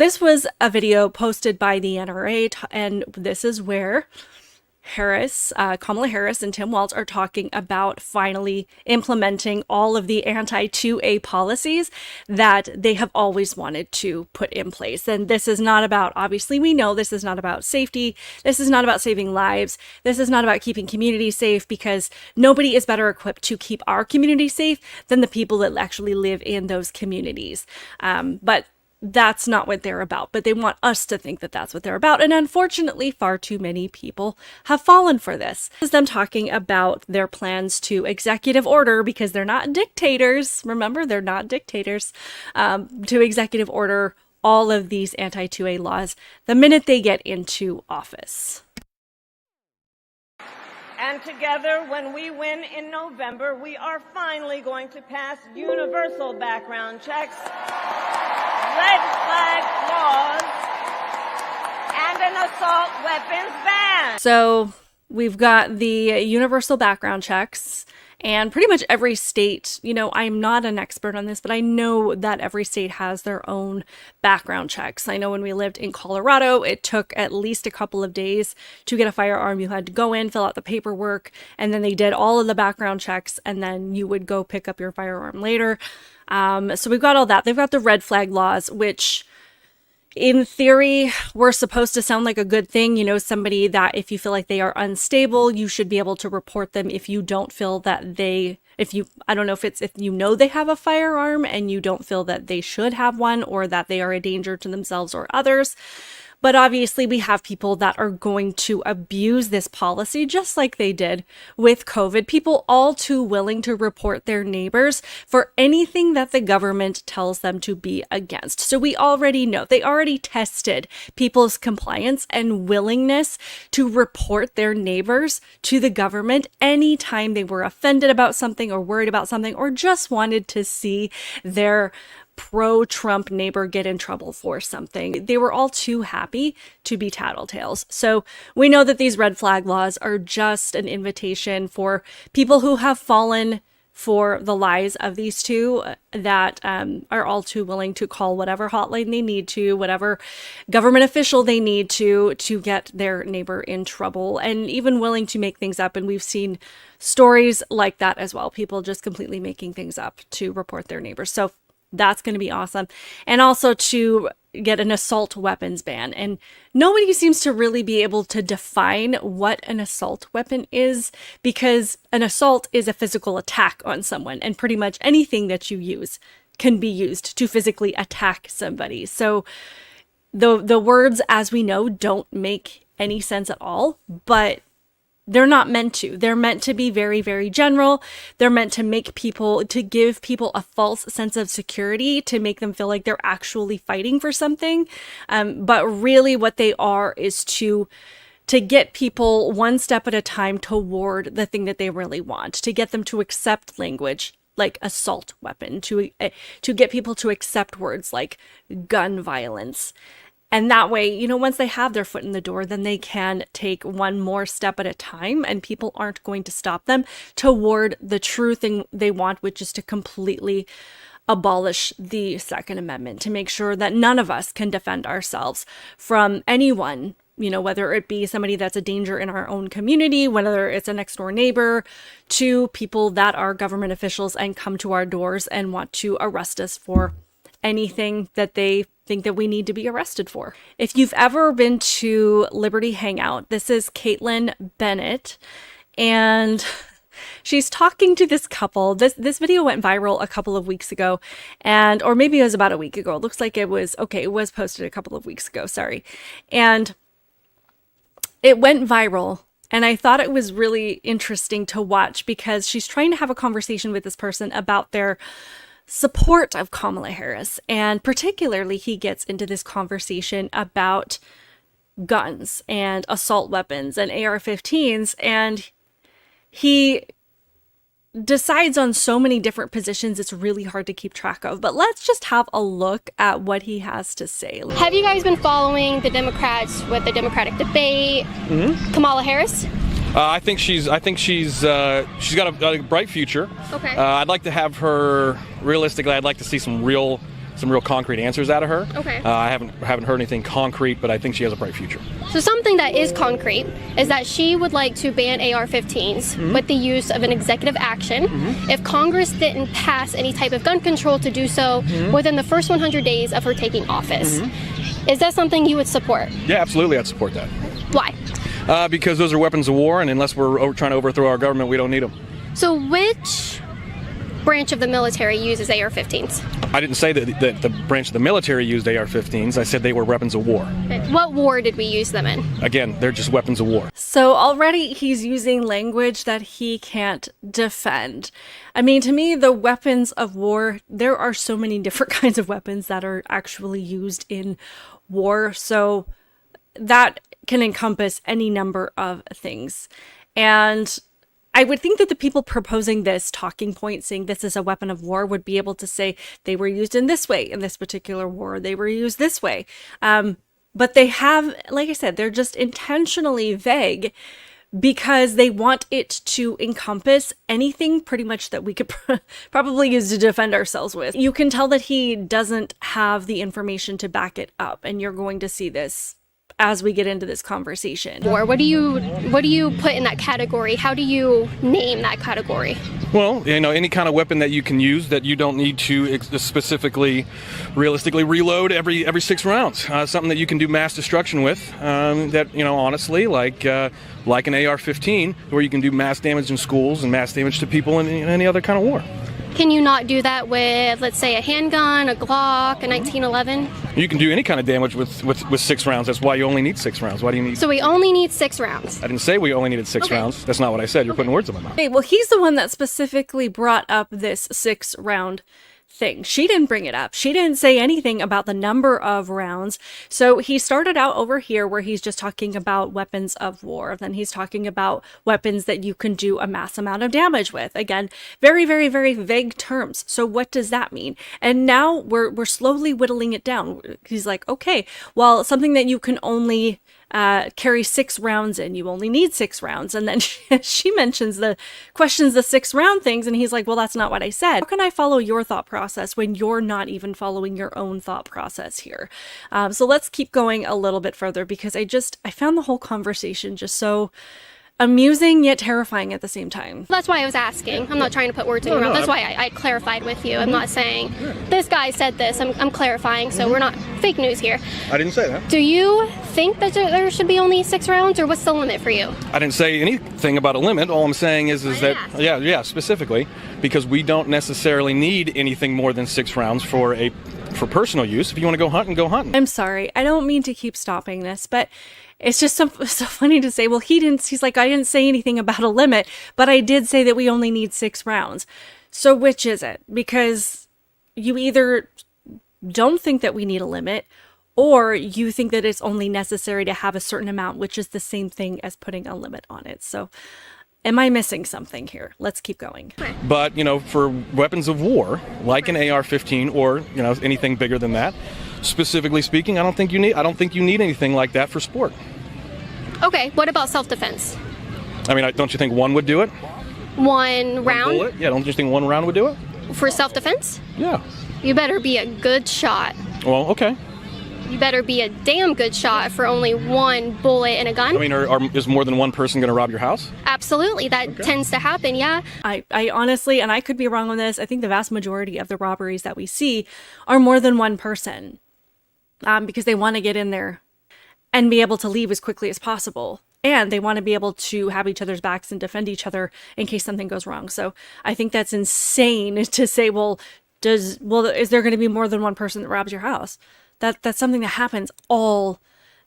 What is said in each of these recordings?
this was a video posted by the NRA, and this is where Kamala Harris and Tim Walz are talking about finally implementing all of the anti-2A policies that they have always wanted to put in place. And this is not about, obviously we know this is not about safety. This is not about saving lives. This is not about keeping communities safe, because nobody is better equipped to keep our community safe than the people that actually live in those communities. But that's not what they're about, but they want us to think that that's what they're about. And unfortunately, far too many people have fallen for this. This is them talking about their plans to executive order, because they're not dictators. Remember, they're not dictators. To executive order all of these anti-2A laws the minute they get into office. And together, when we win in November, we are finally going to pass universal background checks, red flag laws, and an assault weapons ban. So we've got the universal background checks, and pretty much every state, you know, I'm not an expert on this, but I know that every state has their own background checks. I know when we lived in Colorado, it took at least a couple of days to get a firearm. You had to go in, fill out the paperwork, and then they did all of the background checks, and then you would go pick up your firearm later. So we've got all that. They've got the red flag laws, which in theory, we're supposed to sound like a good thing. You know, somebody that if you feel like they are unstable, you should be able to report them if you don't feel that I don't know if you know they have a firearm and you don't feel that they should have one, or that they are a danger to themselves or others. But obviously we have people that are going to abuse this policy, just like they did with COVID. People all too willing to report their neighbors for anything that the government tells them to be against. So we already know, they already tested people's compliance and willingness to report their neighbors to the government anytime they were offended about something or worried about something, or just wanted to see their pro-Trump neighbor get in trouble for something. They were all too happy to be tattletales. So we know that these red flag laws are just an invitation for people who have fallen for the lies of these two, that are all too willing to call whatever hotline they need to, whatever government official they need to get their neighbor in trouble, and even willing to make things up. And we've seen stories like that as well. People just completely making things up to report their neighbors. So that's going to be awesome. And also to get an assault weapons ban. And nobody seems to really be able to define what an assault weapon is, because an assault is a physical attack on someone, and pretty much anything that you use can be used to physically attack somebody. So the words, as we know, don't make any sense at all, but they're not meant to. They're meant to be very, very general. They're meant to give people a false sense of security, to make them feel like they're actually fighting for something. But really what they are is to get people one step at a time toward the thing that they really want, to get them to accept language like assault weapon, to get people to accept words like gun violence. And that way, you know, once they have their foot in the door, then they can take one more step at a time, and people aren't going to stop them toward the true thing they want, which is to completely abolish the Second Amendment, to make sure that none of us can defend ourselves from anyone, you know, whether it be somebody that's a danger in our own community, whether it's a next door neighbor, to people that are government officials and come to our doors and want to arrest us for anything that they think that we need to be arrested for. If you've ever been to Liberty Hangout, this is Kaitlyn Bennett, and she's talking to this couple. This video went viral a couple of weeks ago, or maybe it was about a week ago. It looks like it was posted a couple of weeks ago, sorry. And it went viral, and I thought it was really interesting to watch, because she's trying to have a conversation with this person about their support of Kamala Harris. And particularly, he gets into this conversation about guns and assault weapons and AR-15s, and he decides on so many different positions, it's really hard to keep track of. But let's just have a look at what he has to say. Have you guys been following the Democrats with the Democratic debate? Kamala Harris? I think she's got a bright future. Okay. I'd like to have her, realistically, I'd like to see some real some real concrete answers out of her. Okay. I haven't heard anything concrete, but I think she has a bright future. So something that is concrete is that she would like to ban AR-15s with the use of an executive action if Congress didn't pass any type of gun control to do so within the first 100 days of her taking office. Is that something you would support? Yeah, absolutely, I'd support that. Why? Because those are weapons of war, and unless we're trying to overthrow our government, we don't need them. So which branch of the military uses AR-15s? I didn't say that the branch of the military used AR-15s. I said they were weapons of war. What war did we use them in? Again, they're just weapons of war. So already he's using language that he can't defend. I mean, to me, the weapons of war, there are so many different kinds of weapons that are actually used in war. So that can encompass any number of things. And I would think that the people proposing this talking point, saying this is a weapon of war, would be able to say they were used in this way in this particular war, they were used this way. But they have, like I said, they're just intentionally vague because they want it to encompass anything pretty much that we could probably use to defend ourselves with. You can tell that he doesn't have the information to back it up, and you're going to see this as we get into this conversation. Or what do you put in that category? How do you name that category? Well, any kind of weapon that you can use that you don't need to specifically, realistically reload every 6 rounds. Something that you can do mass destruction with. That honestly, like an AR-15, where you can do mass damage in schools and mass damage to people in any other kind of war. Can you not do that with, let's say, a handgun, a Glock, a 1911? You can do any kind of damage with 6 rounds. That's why you only need 6 rounds. Why do you need? So we only need 6 rounds. I didn't say we only needed 6 rounds. That's not what I said. You're putting words in my mouth. Okay, well, he's the one that specifically brought up this 6-round thing. She didn't bring it up. She didn't say anything about the number of rounds. So he started out over here where he's just talking about weapons of war. Then he's talking about weapons that you can do a mass amount of damage with. Again, very, very, very vague terms. So what does that mean? And now we're slowly whittling it down. He's like, okay, well, something that you can only carry 6 rounds in. You only need 6 rounds. And then she mentions the 6-round things. And he's like, well, that's not what I said. How can I follow your thought process when you're not even following your own thought process here? So let's keep going a little bit further because I found the whole conversation just so amusing yet terrifying at the same time. That's why I was asking. I'm not trying to put words in your mouth. That's why I clarified with you. I'm not saying this guy said this. I'm clarifying, so we're not fake news here. I didn't say that. Do you think that there should be only 6 rounds, or what's the limit for you? I didn't say anything about a limit. All I'm saying is that, specifically, because we don't necessarily need anything more than 6 rounds for personal use. If you want to go hunting, go hunting. I'm sorry. I don't mean to keep stopping this, but it's just so funny to say, well, he's like, I didn't say anything about a limit, but I did say that we only need 6 rounds. So which is it? Because you either don't think that we need a limit, or you think that it's only necessary to have a certain amount, which is the same thing as putting a limit on it. So am I missing something here? Let's keep going. But, for weapons of war, like an AR-15 or, anything bigger than that, specifically speaking, I don't think you need anything like that for sport. Okay, what about self-defense? I mean, don't you think one would do it? One round? Bullet? Yeah, don't you think one round would do it? For self-defense? Yeah. You better be a good shot. Well, okay. You better be a damn good shot for only 1 bullet in a gun. I mean, is more than one person going to rob your house? Absolutely. That tends to happen, yeah. I honestly, and I could be wrong on this, I think the vast majority of the robberies that we see are more than one person because they want to get in there and be able to leave as quickly as possible. And they want to be able to have each other's backs and defend each other in case something goes wrong. So I think that's insane to say, is there going to be more than one person that robs your house? That's something that happens all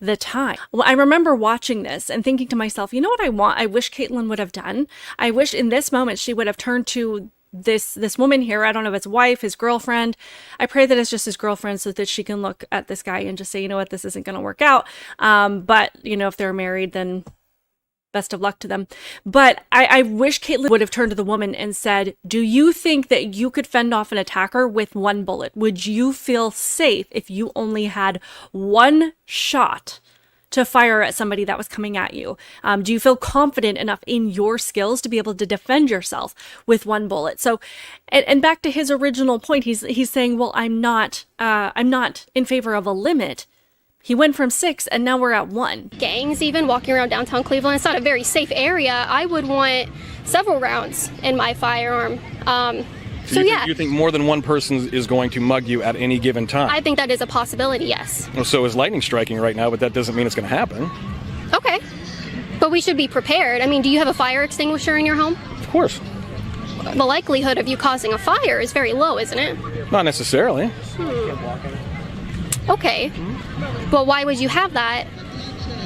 the time. Well, I remember watching this and thinking to myself, you know what I wish Kaitlyn would have done? I wish in this moment she would have turned to this woman here. I don't know if it's wife, his girlfriend. I pray that it's just his girlfriend so that she can look at this guy and just say, you know what, this isn't going to work out. But, if they're married, then best of luck to them. But I wish Kaitlyn would have turned to the woman and said, do you think that you could fend off an attacker with 1 bullet? Would you feel safe if you only had 1 shot to fire at somebody that was coming at you? Do you feel confident enough in your skills to be able to defend yourself with one bullet? So, and back to his original point, he's saying, well, I'm not in favor of a limit. He went from 6 and now we're at 1. Gangs even walking around downtown Cleveland. It's not a very safe area. I would want several rounds in my firearm. You think more than one person is going to mug you at any given time? I think that is a possibility, yes. Well, so is lightning striking right now, but that doesn't mean it's going to happen. Okay. But we should be prepared. I mean, do you have a fire extinguisher in your home? Of course. The likelihood of you causing a fire is very low, isn't it? Not necessarily. Okay. But why would you have that?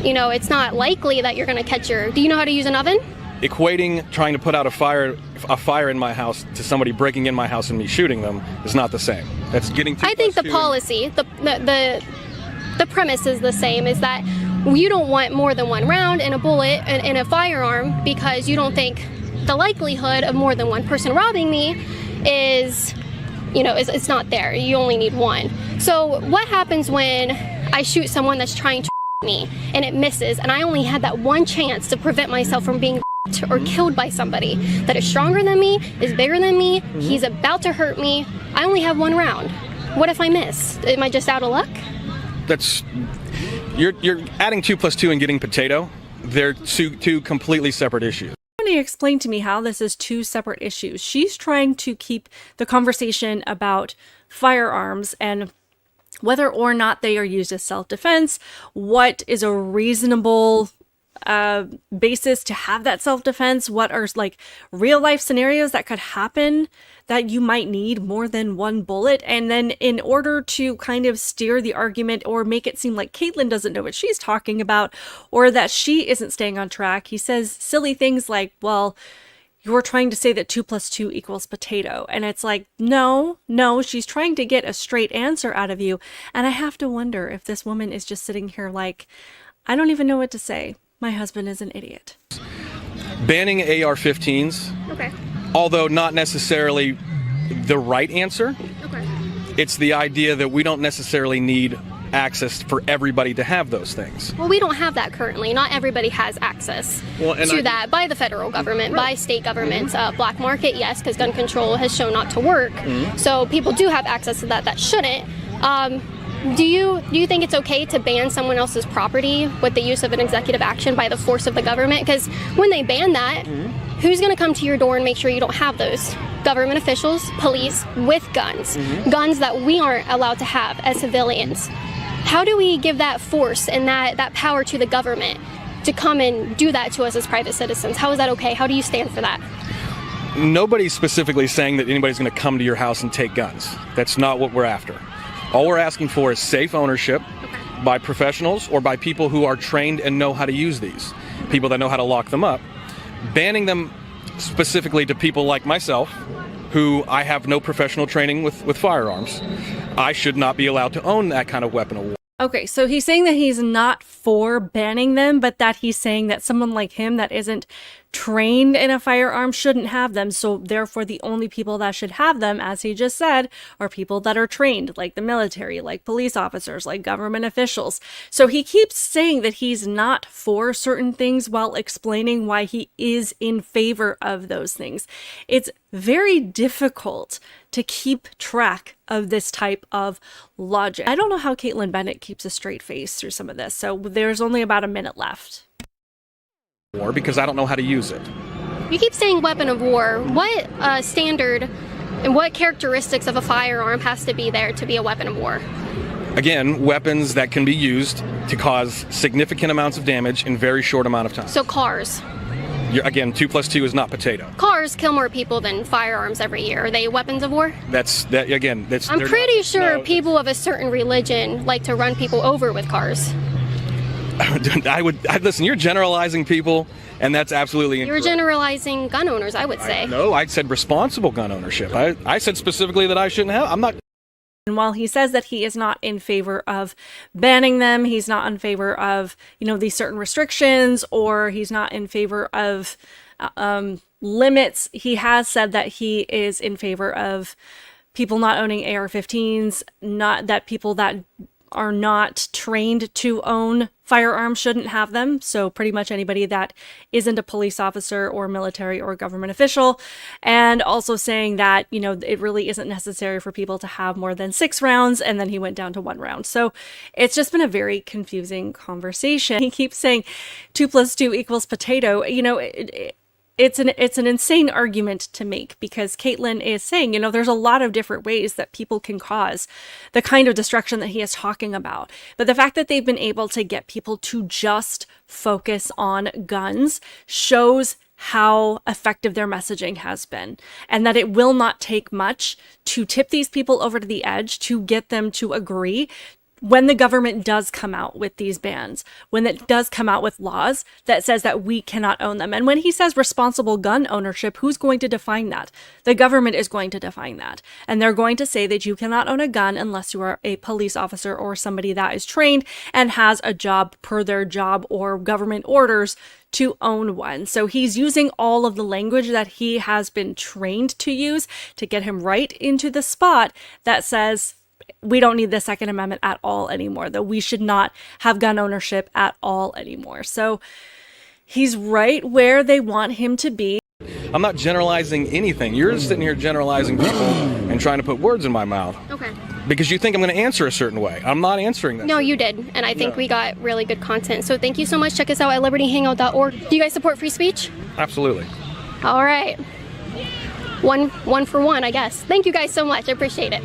You know, it's not likely that you're going to catch your... Do you know how to use an oven? Equating trying to put out a fire in my house to somebody breaking in my house and me shooting them is not the same. That's getting too I think the policy, the premise is the same, is that you don't want more than one round in a bullet in a firearm because you don't think the likelihood of more than one person robbing me is, it's not there. You only need one. So what happens when I shoot someone that's trying to me and it misses, and I only had that one chance to prevent myself from being or killed by somebody that is stronger than me, is bigger than me, he's about to hurt me. I only have one round. What if I miss? Am I just out of luck? You're adding 2 plus 2 and getting potato. They're two completely separate issues. To explain to me how this is 2 separate issues. She's trying to keep the conversation about firearms and whether or not they are used as self-defense, what is a reasonable basis to have that self-defense, what are like real life scenarios that could happen that you might need more than one bullet. And then in order to kind of steer the argument or make it seem like Kaitlyn doesn't know what she's talking about or that she isn't staying on track, he says silly things like, well, you're trying to say that 2 plus 2 equals potato. And it's like, no, she's trying to get a straight answer out of you. And I have to wonder if this woman is just sitting here like, I don't even know what to say. My husband is an idiot. Banning AR-15s, Okay. although not necessarily the right answer, Okay. it's the idea that we don't necessarily need access for everybody to have those things. Well, we don't have that currently. Not everybody has access to that by the federal government, by state governments. Black market, yes, because gun control has shown not to work. So people do have access to that shouldn't. Do you think it's okay to ban someone else's property with the use of an executive action by the force of the government? Because when they ban that, who's going to come to your door and make sure you don't have those? Government officials, police with guns. Guns that we aren't allowed to have as civilians. How do we give that force and that power to the government to come and do that to us as private citizens? How is that okay? How do you stand for that? Nobody's specifically saying that anybody's going to come to your house and take guns. That's not what we're after. All we're asking for is safe ownership by professionals or by people who are trained and know how to use these, people that know how to lock them up. Banning them specifically to people like myself, who I have no professional training with firearms. I should not be allowed to own that kind of weapon of war. Okay, so he's saying that he's not for banning them, but that he's saying that someone like him that isn't trained in a firearm shouldn't have them. So therefore, the only people that should have them, as he just said, are people that are trained, like the military, like police officers, like government officials. So he keeps saying that he's not for certain things while explaining why he is in favor of those things. It's very difficult to keep track of this type of logic. I don't know how Kaitlyn Bennett keeps a straight face through some of this. So there's only about a minute left. Because I don't know how to use it. You keep saying weapon of war. What standard and what characteristics of a firearm has to be there to be a weapon of war? Again, weapons that can be used to cause significant amounts of damage in very short amount of time. So cars. Again, 2 plus 2 is not potato. Cars kill more people than firearms every year. Are they weapons of war? I'm pretty sure people of a certain religion like to run people over with cars. Listen, you're generalizing people, and that's absolutely incorrect. You're generalizing gun owners, I would say. No, I said responsible gun ownership. I said specifically that I shouldn't have. I'm not. And while he says that he is not in favor of banning them, he's not in favor of, these certain restrictions, or he's not in favor of limits, he has said that he is in favor of people not owning AR-15s, not that people that are not trained to own firearms shouldn't have them. So pretty much anybody that isn't a police officer or military or government official. And also saying that, you know, it really isn't necessary for people to have more than 6 rounds. And then he went down to 1 round. So it's just been a very confusing conversation. He keeps saying 2 + 2 = potato. You know, it's an insane argument to make, because Kaitlyn is saying, you know, there's a lot of different ways that people can cause the kind of destruction that he is talking about. But the fact that they've been able to get people to just focus on guns shows how effective their messaging has been, and that it will not take much to tip these people over to the edge, to get them to agree when the government does come out with these bans, when it does come out with laws that says that we cannot own them. And when he says responsible gun ownership, who's going to define that? The government is going to define that. And they're going to say that you cannot own a gun unless you are a police officer or somebody that is trained and has a job per their job or government orders to own one. So he's using all of the language that he has been trained to use to get him right into the spot that says, we don't need the Second Amendment at all anymore, that we should not have gun ownership at all anymore. So he's right where they want him to be. I'm not generalizing anything. You're sitting here generalizing people and trying to put words in my mouth. Okay. Because you think I'm going to answer a certain way. I'm not answering that. No, you did. And I think we got really good content. So thank you so much. Check us out at libertyhangout.org. Do you guys support free speech? Absolutely. All right. One for one, I guess. Thank you guys so much. I appreciate it.